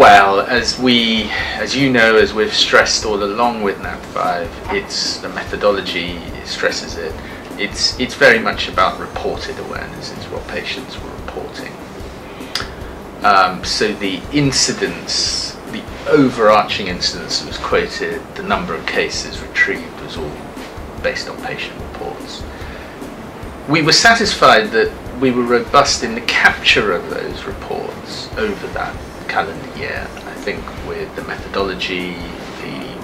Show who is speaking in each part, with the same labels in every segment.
Speaker 1: Well, as you know, as we've stressed all along with NAP5, it's the methodology stresses it. It's very much about reported awareness. It's what patients were reporting. So the incidence, the overarching incidence that was quoted, the number of cases retrieved was all based on patient reports. We were satisfied that we were robust in the capture of those reports over that calendar year. I think with the methodology,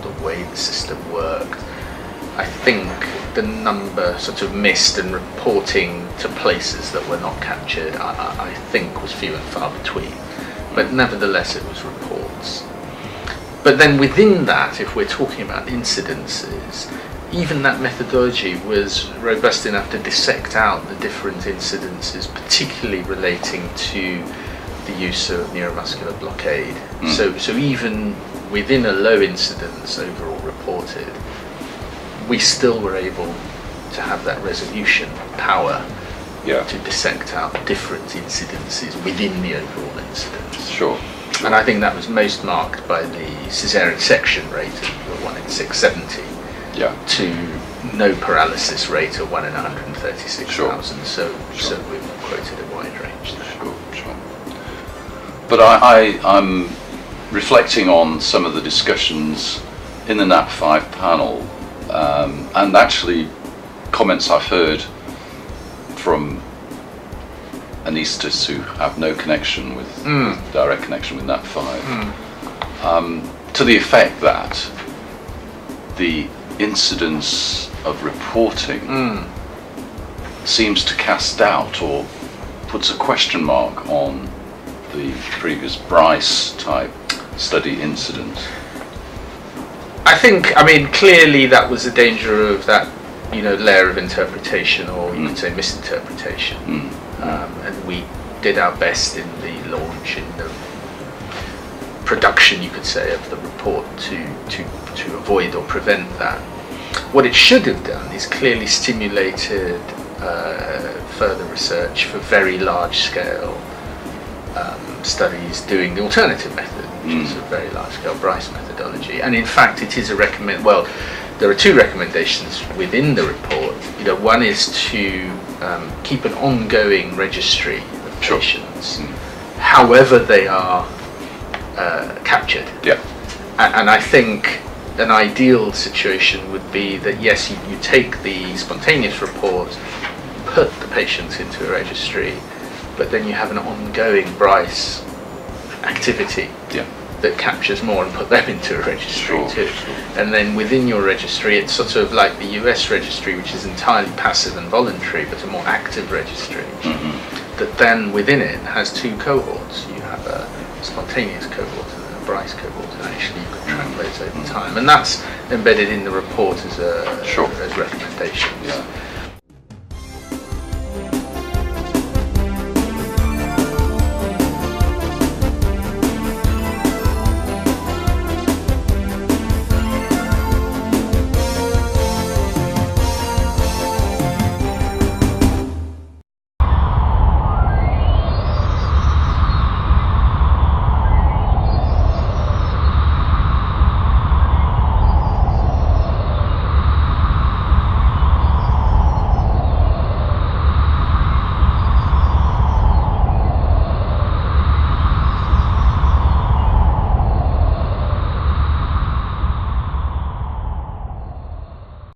Speaker 1: the way the system worked, I think the number sort of missed and reporting to places that were not captured, I think was few and far between. But nevertheless, it was reports. But then within that, if we're talking about incidences, even that methodology was robust enough to dissect out the different incidences, particularly relating to the use of neuromuscular blockade. So even within a low incidence overall reported, we still were able to have that resolution power to dissect out different incidences within the overall incidence.
Speaker 2: Sure.
Speaker 1: And I think that was most marked by the caesarean section rate of 1 in 670 to no paralysis rate of 1 in 136,000. So we've quoted a wide range there.
Speaker 2: Sure. But I'm reflecting on some of the discussions in the NAP5 panel, and actually comments I've heard from anaesthetists who have no connection with direct connection with NAP5, to the effect that the incidence of reporting seems to cast doubt or puts a question mark on the previous Bryce type study incident.
Speaker 1: I mean, clearly that was the danger of that, layer of interpretation, or you could say misinterpretation. And we did our best in the launch, in the production, you could say, of the report to avoid or prevent that. What it should have done is clearly stimulated further research for very large-scale studies doing the alternative method, which is a very large-scale Bryce methodology. And in fact, it is there are two recommendations within the report. One is to keep an ongoing registry of patients, however they are captured. And I think an ideal situation would be that, yes, you take the spontaneous report, put the patients into a registry, but then you have an ongoing Bryce activity that captures more and put them into a registry too. And then within your registry, it's sort of like the US registry, which is entirely passive and voluntary, but a more active registry, that then within it has two cohorts. You have a spontaneous cohort and a Bryce cohort, and actually you can track those over time. And that's embedded in the report as a as recommendation.